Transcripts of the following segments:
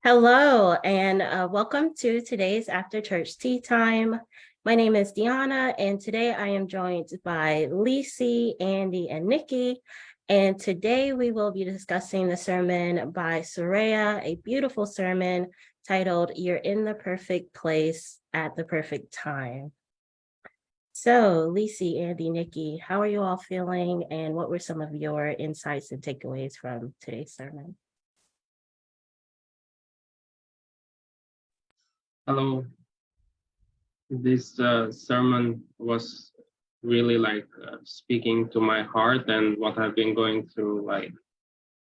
Hello, and welcome to today's After Church Tea Time. My name is Deanna, and today I am joined by Lisi, Andy, and Nikki. And today we will be discussing the sermon by Shaleia, a beautiful sermon titled, You're in the Perfect Place at the Perfect Time. So, Lisi, Andy, Nikki, how are you all feeling, and what were some of your insights and takeaways from today's sermon? Hello. This sermon was really speaking to my heart and what I've been going through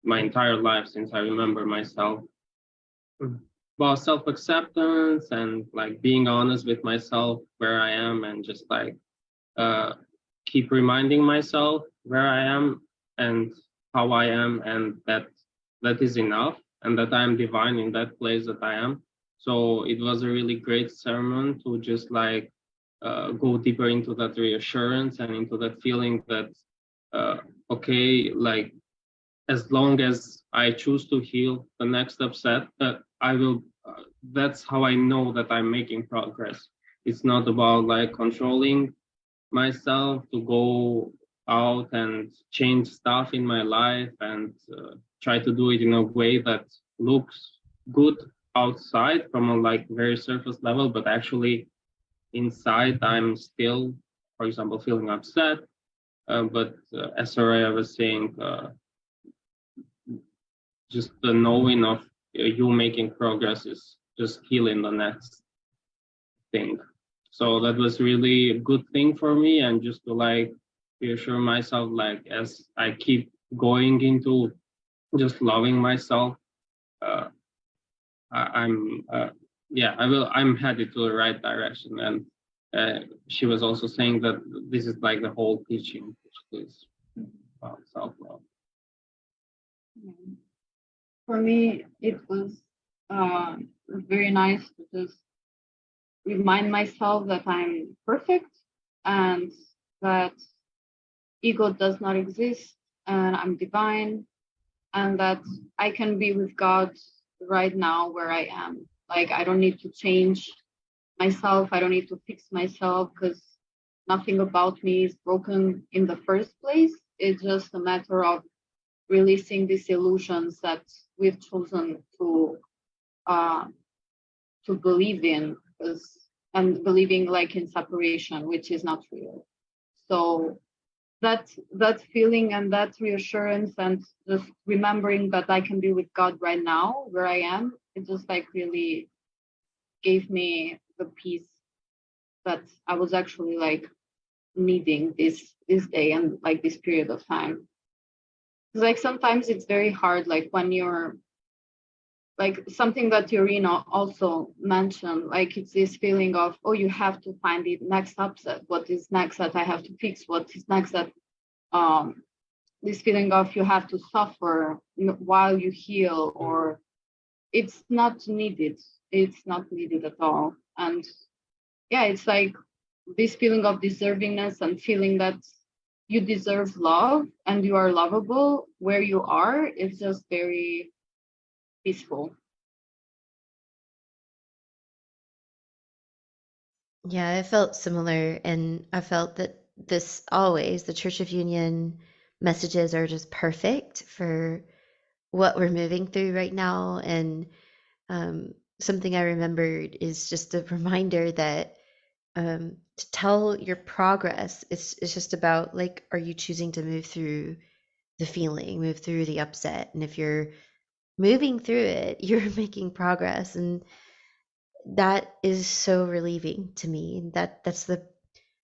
my entire life since I remember myself. About self-acceptance and being honest with myself where I am and just keep reminding myself where I am and how I am and that is enough and that I am divine in that place that I am. So it was a really great sermon to just go deeper into that reassurance and into that feeling that okay, as long as I choose to heal the next upset, I will. That's how I know that I'm making progress. It's not about controlling myself to go out and change stuff in my life and try to do it in a way that looks good outside from a very surface level, but actually inside I'm still, for example, feeling upset. But as Soraya was saying, just the knowing of you making progress is just healing the next thing. So that was really a good thing for me, and just to reassure myself, as I keep going into just loving myself, I'm headed to the right direction. And she was also saying that this is the whole teaching, which is about self-love. For me, it was very nice to just remind myself that I'm perfect and that ego does not exist and I'm divine and that I can be with God right now where I am. I don't need to change myself. I don't need to fix myself because nothing about me is broken in the first place. It's just a matter of releasing these illusions that we've chosen to believe in, and believing in separation, which is not real. So that feeling and that reassurance and just remembering that I can be with God right now where I am, it just really gave me the peace that I was actually needing this day and this period of time. Because sometimes it's very hard, when you're something that Yorina also mentioned, it's this feeling of, oh, you have to find the next upset. What is next that I have to fix? What is next that this feeling of you have to suffer while you heal, or it's not needed. It's not needed at all. And yeah, it's this feeling of deservingness and feeling that you deserve love and you are lovable where you are. It's just very peaceful. Yeah, I felt similar, and I felt that the Church of Union messages are just perfect for what we're moving through right now. And something I remembered is just a reminder that to tell your progress, it's just about are you choosing to move through the feeling, move through the upset, and if you're moving through it, you're making progress. And that is so relieving to me. That's the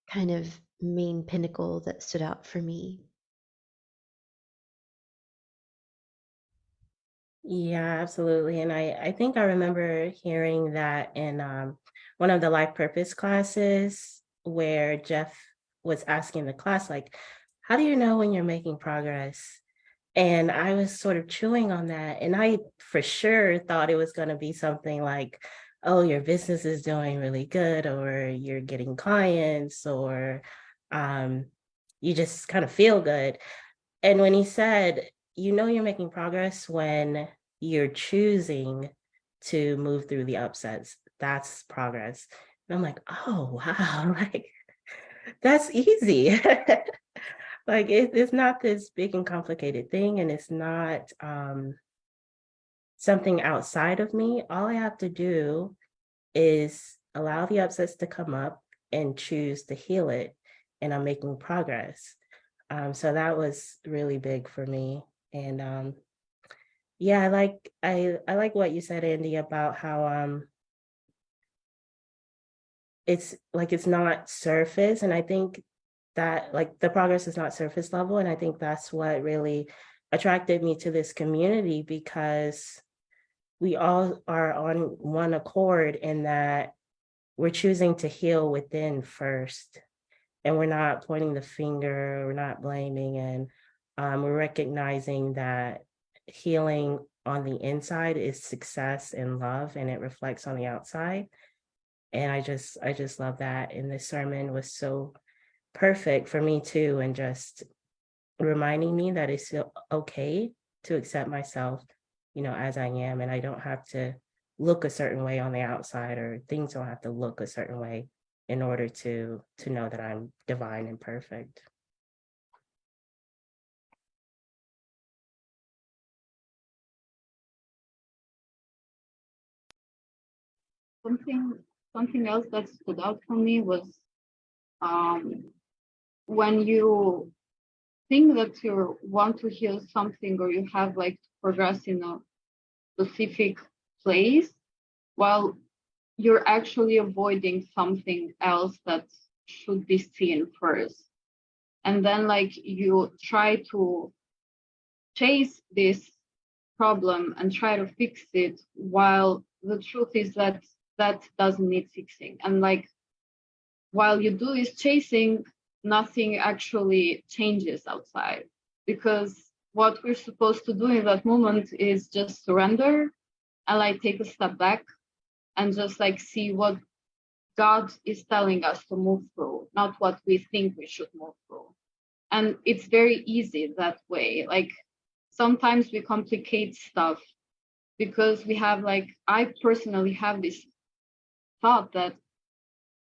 kind of main pinnacle that stood out for me. Yeah, absolutely. And I think I remember hearing that in one of the life purpose classes where Jeff was asking the class, how do you know when you're making progress? And I was sort of chewing on that. And I for sure thought it was going to be something like, oh, your business is doing really good, or you're getting clients, or you just kind of feel good. And when he said, you're making progress when you're choosing to move through the upsets. That's progress. And I'm like, oh, wow, like that's easy. Like it's not this big and complicated thing, and it's not something outside of me. All I have to do is allow the upsets to come up and choose to heal it, and I'm making progress. So that was really big for me. And yeah, I like what you said, Andy, about how it's like it's not surface. And I think that like the progress is not surface level. And I think that's what really attracted me to this community, because we all are on one accord in that we're choosing to heal within first. And we're not pointing the finger, we're not blaming, and we're recognizing that healing on the inside is success and love, and it reflects on the outside. And I just love that. And this sermon was so perfect for me too, and just reminding me that it's okay to accept myself, as I am, and I don't have to look a certain way on the outside, or things don't have to look a certain way in order to know that I'm divine and perfect. Something else that stood out for me was when you think that you want to heal something, or you have like to progress in a specific place, while you're actually avoiding something else that should be seen first. And then like you try to chase this problem and try to fix it, while the truth is that that doesn't need fixing. And like while you do this chasing, nothing actually changes outside, because what we're supposed to do in that moment is just surrender and like take a step back and just like see what God is telling us to move through, not what we think we should move through. And it's very easy that way. Like sometimes we complicate stuff because we have like, I personally have this thought that,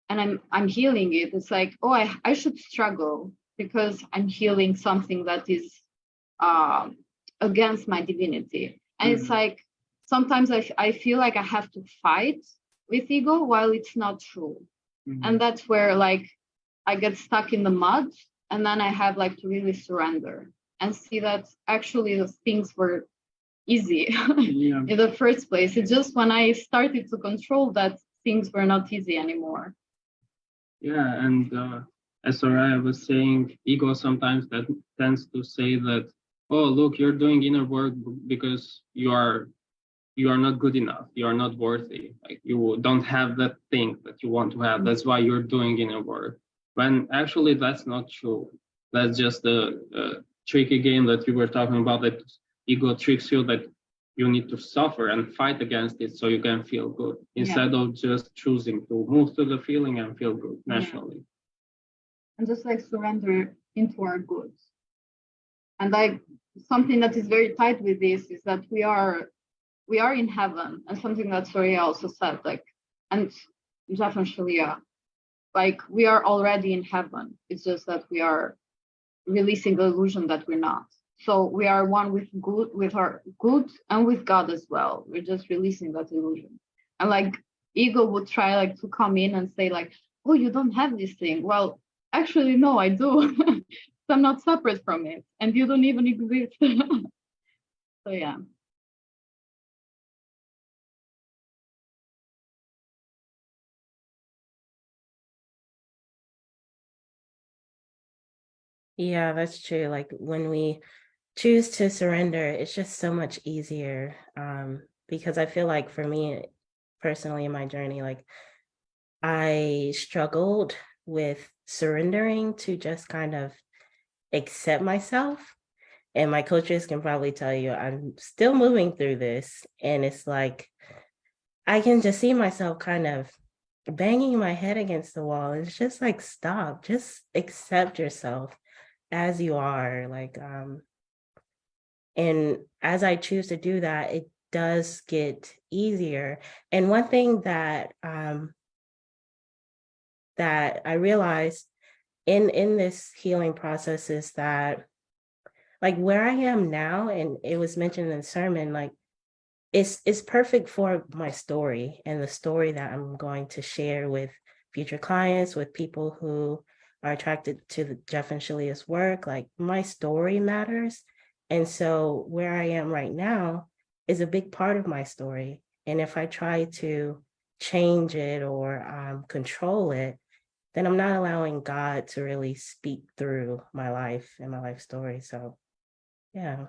and I'm healing it. It's like, oh, I should struggle because I'm healing something that is against my divinity. And it's like, sometimes I feel like I have to fight with ego, while it's not true. And that's where like I get stuck in the mud, and then I have like to really surrender and see that actually the things were easy in the first place. It's just when I started to control that things were not easy anymore. Yeah, and as Soraya was saying, ego sometimes that tends to say that, oh, look, you're doing inner work because you are not good enough, you are not worthy, like you don't have that thing that you want to have, that's why you're doing inner work, when actually that's not true. That's just a tricky game that you were talking about, that ego tricks you that you need to suffer and fight against it so you can feel good, instead of just choosing to move to the feeling and feel good naturally. And just like surrender into our goods. And like something that is very tied with this is that we are in heaven, and something that Shaleia also said, like, and Jeff and Shaleia, like we are already in heaven. It's just that we are releasing the illusion that we're not. So we are one with good, with our good, and with God as well. We're just releasing that illusion. And like ego would try like to come in and say like, oh, you don't have this thing. Well, actually, no, I do. I'm not separate from it, and you don't even exist. So yeah. Yeah, that's true. Like when we choose to surrender, it's just so much easier. Because I feel like for me personally in my journey, like I struggled with surrendering to just kind of accept myself. And my coaches can probably tell you I'm still moving through this. And it's like I can just see myself kind of banging my head against the wall. It's just like, stop, just accept yourself as you are. Like, and as I choose to do that, does get easier. And one thing that that I realized in this healing process is that, like, where I am now, and it was mentioned in the sermon, like, it's perfect for my story and the story that I'm going to share with future clients, with people who are attracted to the Jeff and Shalea's work. Like, my story matters. And so where I am right now is a big part of my story. And if I try to change it or control it, then I'm not allowing God to really speak through my life and my life story. So, yeah.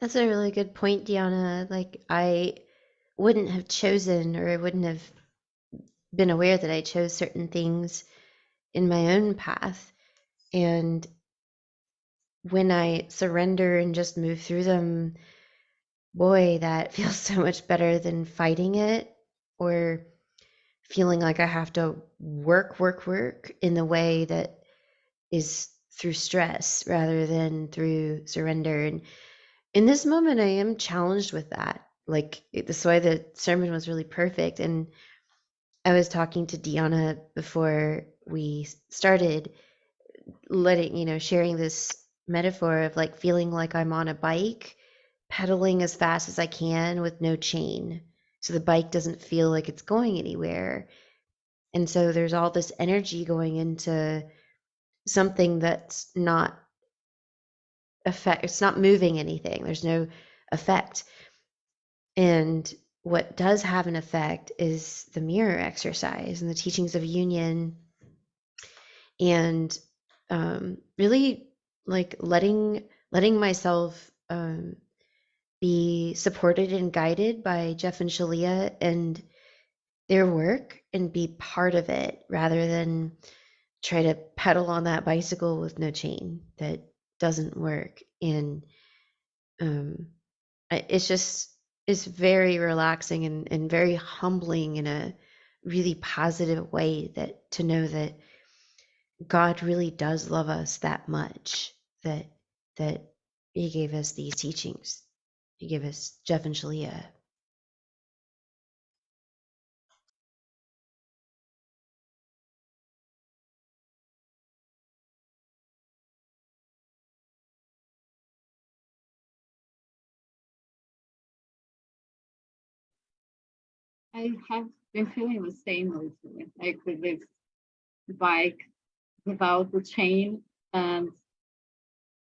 That's a really good point, Deanna. Like, I wouldn't have chosen, or I wouldn't have been aware that I chose certain things in my own path. And when I surrender and just move through them, boy, that feels so much better than fighting it or feeling like I have to work in the way that is through stress rather than through surrender. And in this moment, I am challenged with that. Like, this is why the sermon was really perfect. And I was talking to Deanna before we started, sharing this metaphor of like feeling like I'm on a bike, pedaling as fast as I can with no chain. So the bike doesn't feel like it's going anywhere. And so there's all this energy going into something that's not it's not moving anything. There's no effect. And what does have an effect is the mirror exercise and the teachings of union, and really like letting myself be supported and guided by Jeff and Shaleia and their work and be part of it rather than try to pedal on that bicycle with no chain that doesn't work. And it's just, it's very relaxing and very humbling in a really positive way, that to know that God really does love us that much, that he gave us these teachings. He gave us Jeff and Shaleia. I have been feeling the same lately, like with this bike without the chain. And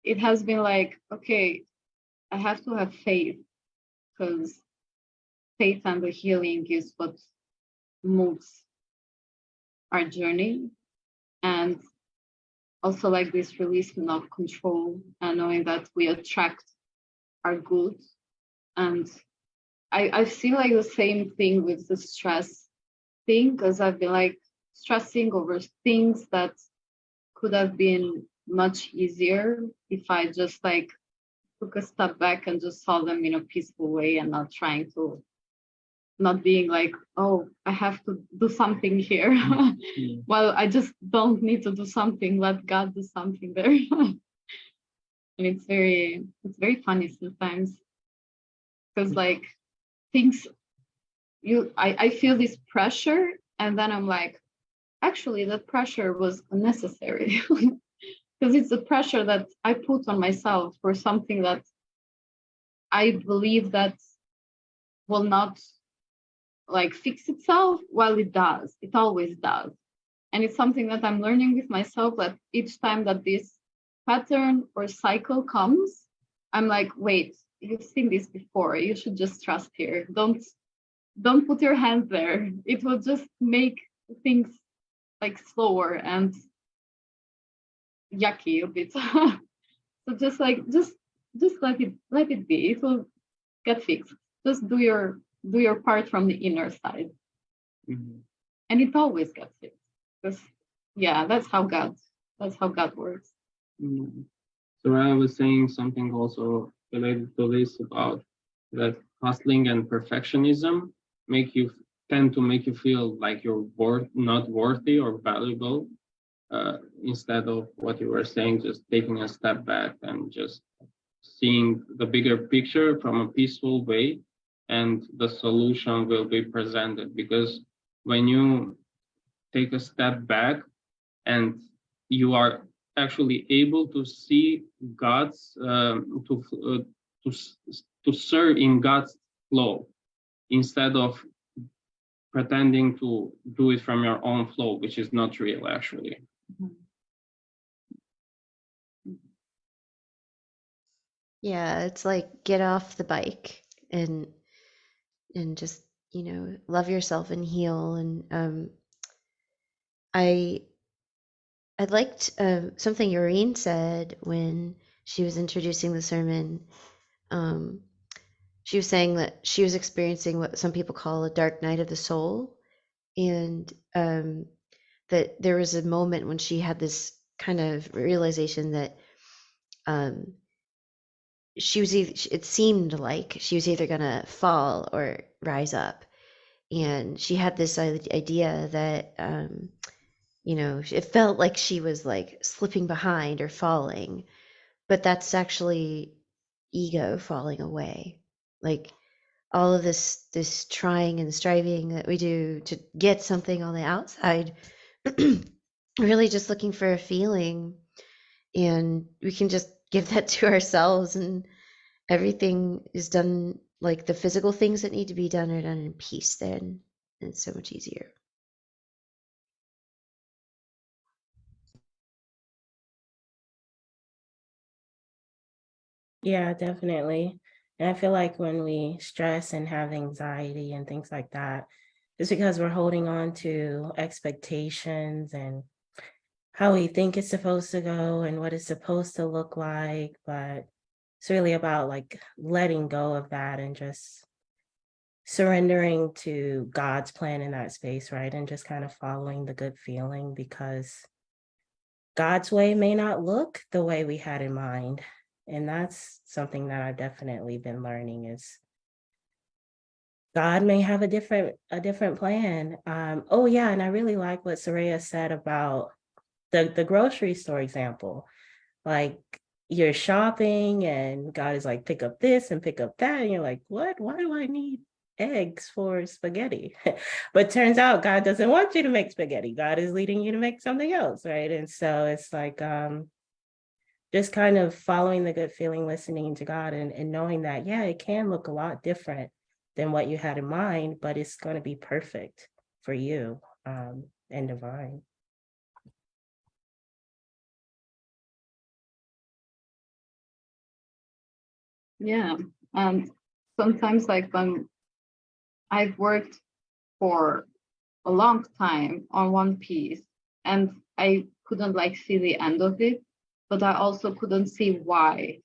it has been like, okay, I have to have faith, because faith and the healing is what moves our journey. And also like this releasing of control and knowing that we attract our good. And I feel like the same thing with the stress thing, because I've been like stressing over things that could have been much easier if I just like took a step back and just saw them in a peaceful way, and not being like, oh, I have to do something here. Well, I just don't need to do something. Let God do something there. And it's very funny sometimes, because like things I feel this pressure, and then I'm like, actually that pressure was unnecessary. Because it's the pressure that I put on myself for something that I believe that will not like fix itself. Well, it does, it always does. And it's something that I'm learning with myself, that each time that this pattern or cycle comes, I'm like, wait, you've seen this before, you should just trust here. Don't put your hand there. It will just make things like slower and yucky a bit. So just let it be. It will get fixed. Just do your part from the inner side. Mhm. And it always gets fixed. Because yeah, that's how God works. Mhm. So I was saying something also related to this, about that hustling and perfectionism tend to make you feel like you're not worthy or valuable, instead of what you were saying, just taking a step back and just seeing the bigger picture from a peaceful way, and the solution will be presented. Because when you take a step back and you are actually able to see God's to serve in God's flow instead of pretending to do it from your own flow, which is not real actually. Yeah, it's like get off the bike and just, love yourself and heal. And I liked something Yoreen said when she was introducing the sermon. Um, she was saying that she was experiencing what some people call a dark night of the soul, and that there was a moment when she had this kind of realization that she was it seemed like she was either going to fall or rise up. And she had this idea that it felt like she was like slipping behind or falling, but that's actually ego falling away. Like all of this trying and striving that we do to get something on the outside, really just looking for a feeling, and we can just give that to ourselves, and everything is done, like the physical things that need to be done are done in peace then, and it's so much easier. Yeah, definitely. And I feel like when we stress and have anxiety and things like that, it's because we're holding on to expectations and how we think it's supposed to go and what it's supposed to look like. But it's really about like letting go of that and just surrendering to God's plan in that space, right? And just kind of following the good feeling, because God's way may not look the way we had in mind. And that's something that I've definitely been learning is God may have a different plan. Oh yeah, and I really like what Shaleia said about the grocery store example. Like you're shopping and God is like, pick up this and pick up that. And you're like, what? Why do I need eggs for spaghetti? But turns out God doesn't want you to make spaghetti. God is leading you to make something else, right? And so it's like just kind of following the good feeling, listening to God, and knowing that, yeah, it can look a lot different than what you had in mind, but it's going to be perfect for you and divine. Yeah. And sometimes like when I've worked for a long time on one piece and I couldn't like see the end of it, but I also couldn't see why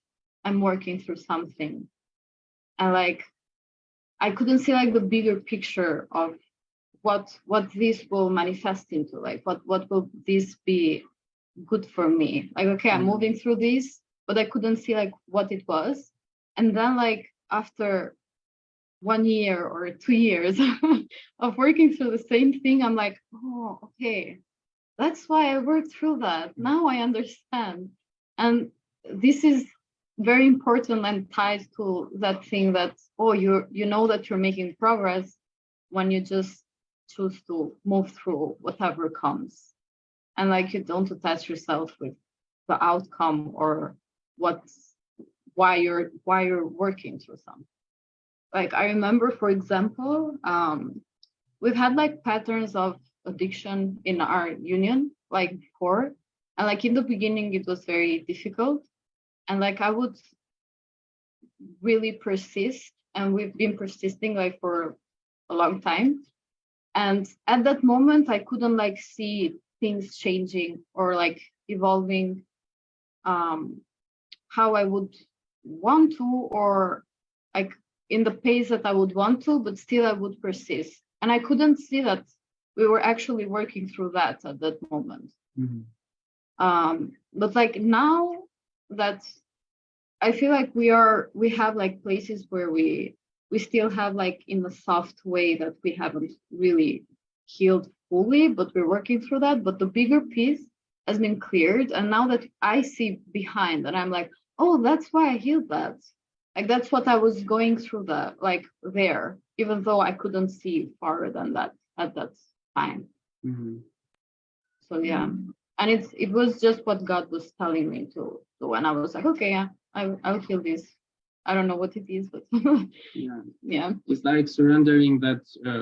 I'm working through something. And like I couldn't see like the bigger picture of what this will manifest into, like what will this be good for me. Like, okay, I'm moving through this, but I couldn't see like what it was. And then like after 1 year or 2 years of working through the same thing, I'm like, oh, okay, that's why I worked through that. Now I understand. And this is very important and tied to that thing that, oh, you know that you're making progress when you just choose to move through whatever comes. And like you don't attach yourself with the outcome or why you're working through something. Like I remember, for example, we've had like patterns of addiction in our union like before, and like in the beginning it was very difficult, and like I would really persist, and we've been persisting like for a long time. And at that moment I couldn't like see things changing or like evolving how I would want to, or like in the pace that I would want to, but still I would persist. And I couldn't see that we were actually working through that at that moment. But like now that I feel like we have like places where we still have like in a soft way that we haven't really healed fully, but we're working through that. But the bigger piece has been cleared. And now that I see behind, and I'm like, oh, that's why I healed that. Like that's what I was going through there, even though I couldn't see farther than that at that time. Mhm. So yeah. And it was just what God was telling me to do. And I was like, okay, yeah, I'll heal this. I don't know what it is, but Yeah. yeah. It's like surrendering that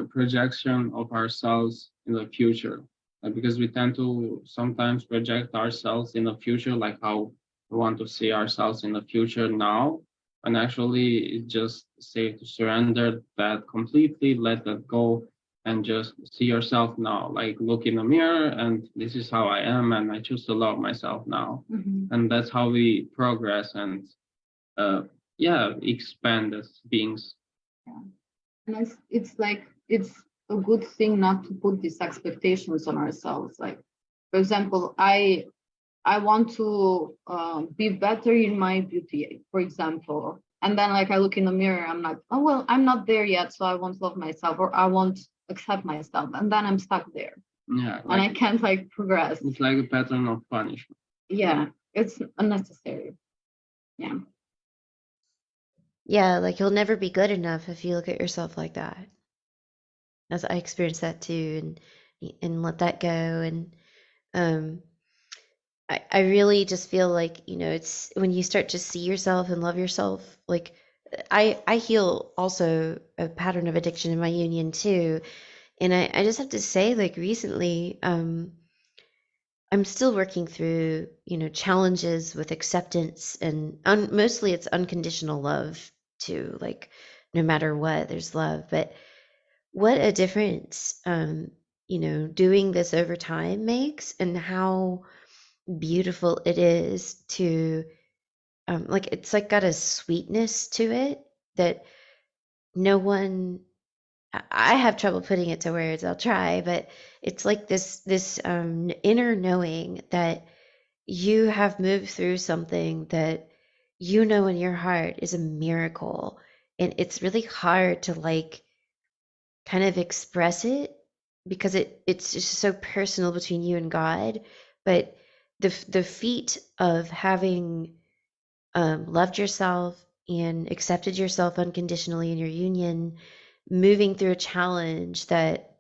projection of ourselves in the future. Because we tend to sometimes project ourselves in the future, like how we want to see ourselves in the future now. And actually, it's just safe to surrender that completely, let that go, and just see yourself now. Like look in the mirror, and this is how I am, and I choose to love myself now. Mhm. And that's how we progress and uh, expand as beings. And it's like it's a good thing not to put these expectations on ourselves. Like, for example, I want to be better in my beauty, for example. And then like I look in the mirror, I'm like, oh well, I'm not there yet, so I won't love myself or I won't accept myself. And then I'm stuck there. Yeah, and I can't like progress. It's like a pattern of punishment. Yeah, it's unnecessary. Yeah. Yeah, like you'll never be good enough if you look at yourself like that. As I experienced that too, and let that go. And um, I really just feel like, it's when you start to see yourself and love yourself, like I heal also a pattern of addiction in my union too. And I just have to say, like recently, I'm still working through, challenges with acceptance and mostly it's unconditional love too. Like no matter what, there's love. But what a difference, doing this over time makes, and how beautiful it is to, like, it's like got a sweetness to it that no one, I have trouble putting it to words. I'll try, but it's like this inner knowing that you have moved through something that in your heart is a miracle, and it's really hard to like kind of express it because it's just so personal between you and God. But the feat of having loved yourself and accepted yourself unconditionally in your union, moving through a challenge that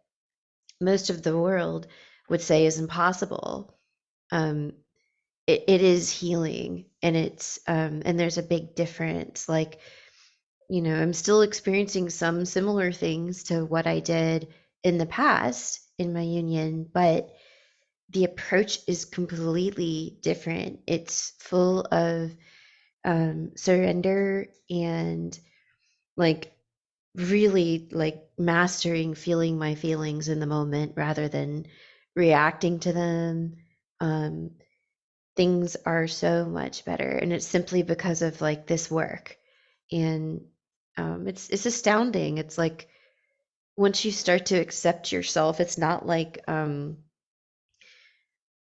most of the world would say is impossible. Um, it is healing, and it's and there's a big difference. Like, I'm still experiencing some similar things to what I did in the past in my union, but the approach is completely different. It's full of surrender and like really like mastering feeling my feelings in the moment rather than reacting to them. Um, Things are so much better, and it's simply because of like this work. And it's astounding. It's like once you start to accept yourself, it's not like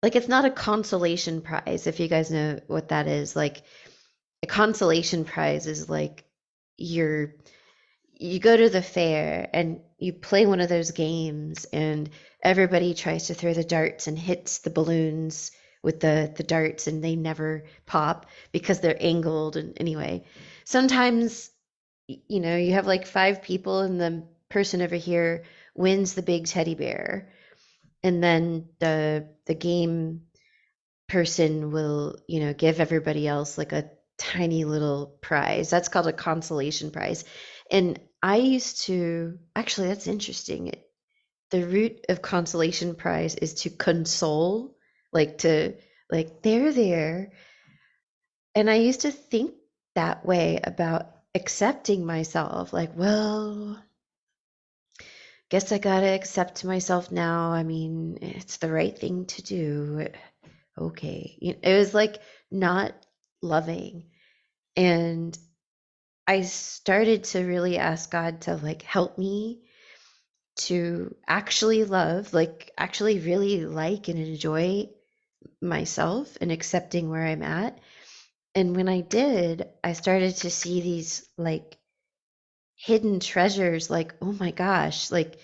it's not a consolation prize, if you guys know what that is. Like a consolation prize is like you're you go to the fair and you play one of those games, and everybody tries to throw the darts and hits the balloons with the darts, and they never pop because they're angled. And anyway, sometimes you have like five people and the person over here wins the big teddy bear, and then the game person will, give everybody else like a tiny little prize. That's called a consolation prize. And I used to, actually, that's interesting. The root of consolation prize is to console, like to, like, they're there. And I used to think that way about accepting myself. Like, well, guess I gotta accept myself now. I mean, it's the right thing to do. Okay. It was like not loving. And I started to really ask God to like help me to actually love, like actually really like and enjoy myself and accepting where I'm at. And when I did, I started to see these like hidden treasures, like, oh my gosh, like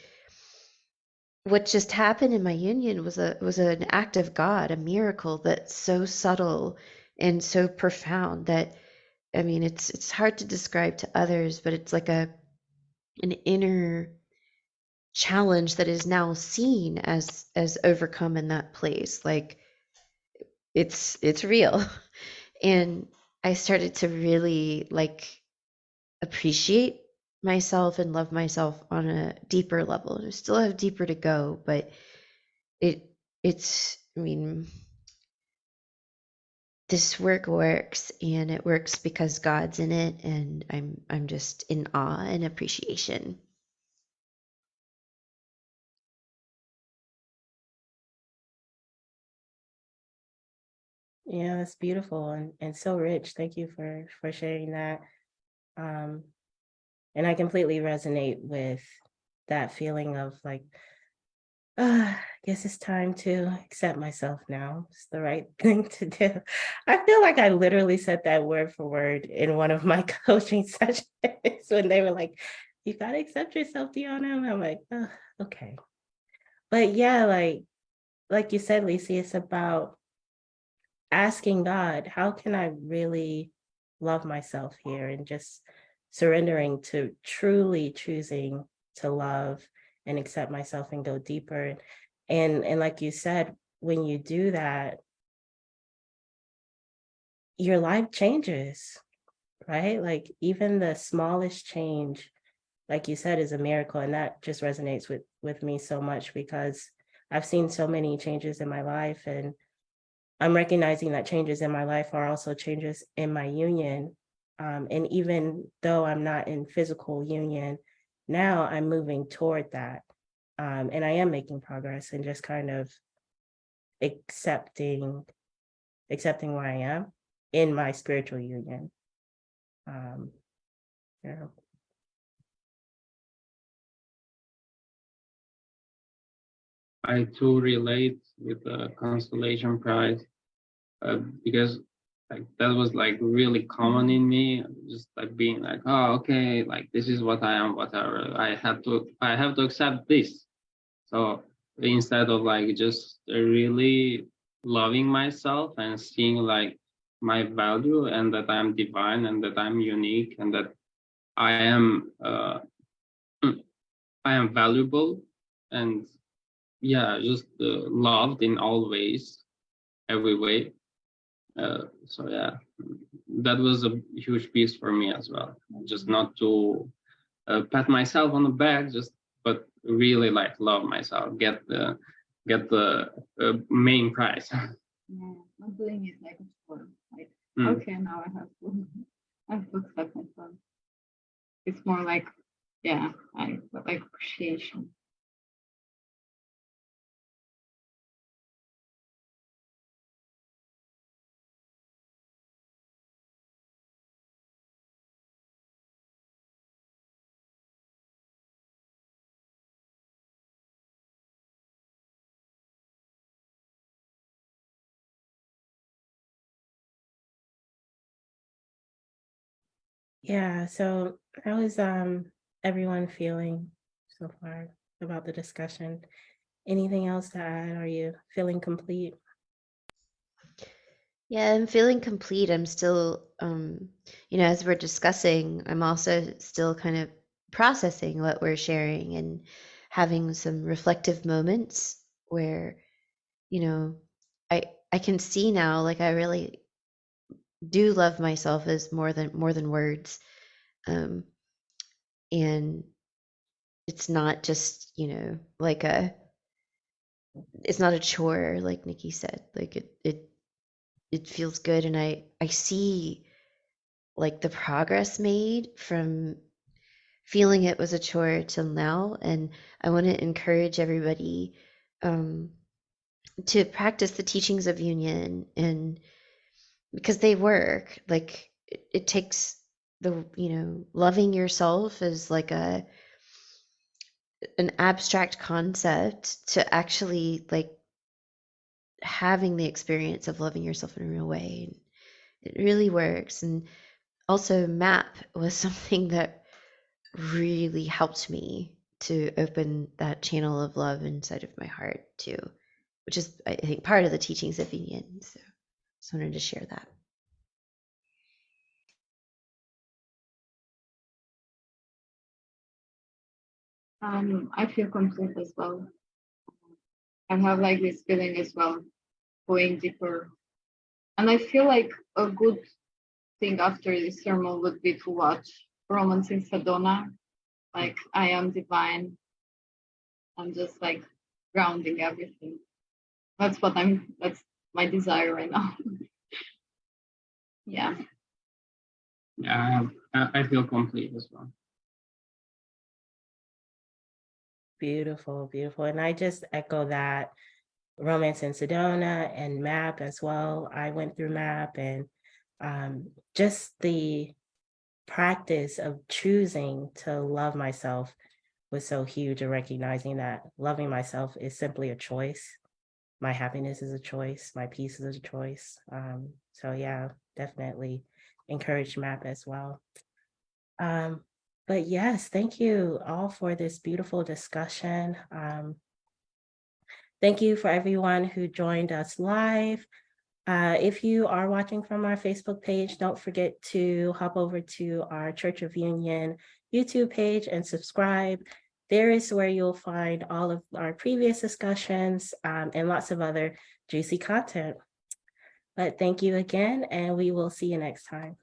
what just happened in my union was an act of God, a miracle that's so subtle and so profound that, I mean, it's hard to describe to others, but it's like an inner challenge that is now seen as overcome in that place. Like it's real. And I started to really like appreciate myself and love myself on a deeper level. And I still have deeper to go, but it's, I mean, this work works, and it works because God's in it, and I'm just in awe and appreciation. Yeah, that's beautiful and so rich. Thank you for sharing that. And I completely resonate with that feeling of like, I guess it's time to accept myself now. It's the right thing to do. I feel like I literally said that word for word in one of my coaching sessions when they were like, you gotta accept yourself, Deanna. And I'm like, oh, okay. But yeah, like you said, Lacey, it's about asking God, how can I really love myself here, and just surrendering to truly choosing to love and accept myself and go deeper. And like you said, when you do that, your life changes, right? Like even the smallest change, like you said, is a miracle. And that just resonates with me so much, because I've seen so many changes in my life, and I'm recognizing that changes in my life are also changes in my union. And even though I'm not in physical union now, I'm moving toward that. And I am making progress, and just kind of accepting where I am in my spiritual union. Yeah. I too relate with the constellation prize, because like that was like really common in me, just like being like, oh, okay, like this is what I am, whatever. I have to accept this. So instead of like just really loving myself and seeing like my value, and that I'm divine, and that I'm unique, and that I am I am valuable, and yeah, just loved in all ways, every way. So yeah, that was a huge piece for me as well. Just not to pat myself on the back, but really like love myself, get the main prize. Yeah, not doing it like a sport. Like, Mm. okay, now I have to accept myself. It's more like, yeah, I like appreciation. Yeah. So how is everyone feeling so far about the discussion? Anything else to add? Are you feeling complete? Yeah, I'm feeling complete. I'm still, as we're discussing, I'm also still kind of processing what we're sharing and having some reflective moments where, you know, I can see now, like I really do love myself as more than words. Um, and it's not just, like it's not a chore, like Nikki said. Like it feels good, and I see like the progress made from feeling it was a chore till now. And I want to encourage everybody um, to practice the teachings of union, and because they work. Like it takes the, loving yourself is like an abstract concept to actually like having the experience of loving yourself in a real way. It really works. And also MAP was something that really helped me to open that channel of love inside of my heart too, which is, I think, part of the teachings of union. So just wanted to share that. I feel complete as well. I have like this feeling as well, going deeper. And I feel like a good thing after this sermon would be to watch Romans in Sedona, like I am divine. I'm just like grounding everything. That's my desire right now. Yeah. Yeah, I feel complete as well. Beautiful, beautiful. And I just echo that. Romance in Sedona and MAP as well. I went through MAP, and just the practice of choosing to love myself was so huge, and recognizing that loving myself is simply a choice. My happiness is a choice. My peace is a choice. So yeah, definitely encourage MAP as well. But yes, thank you all for this beautiful discussion. Thank you for everyone who joined us live. If you are watching from our Facebook page, don't forget to hop over to our Church of Union YouTube page and subscribe. There is where you'll find all of our previous discussions and lots of other juicy content. But thank you again, and we will see you next time.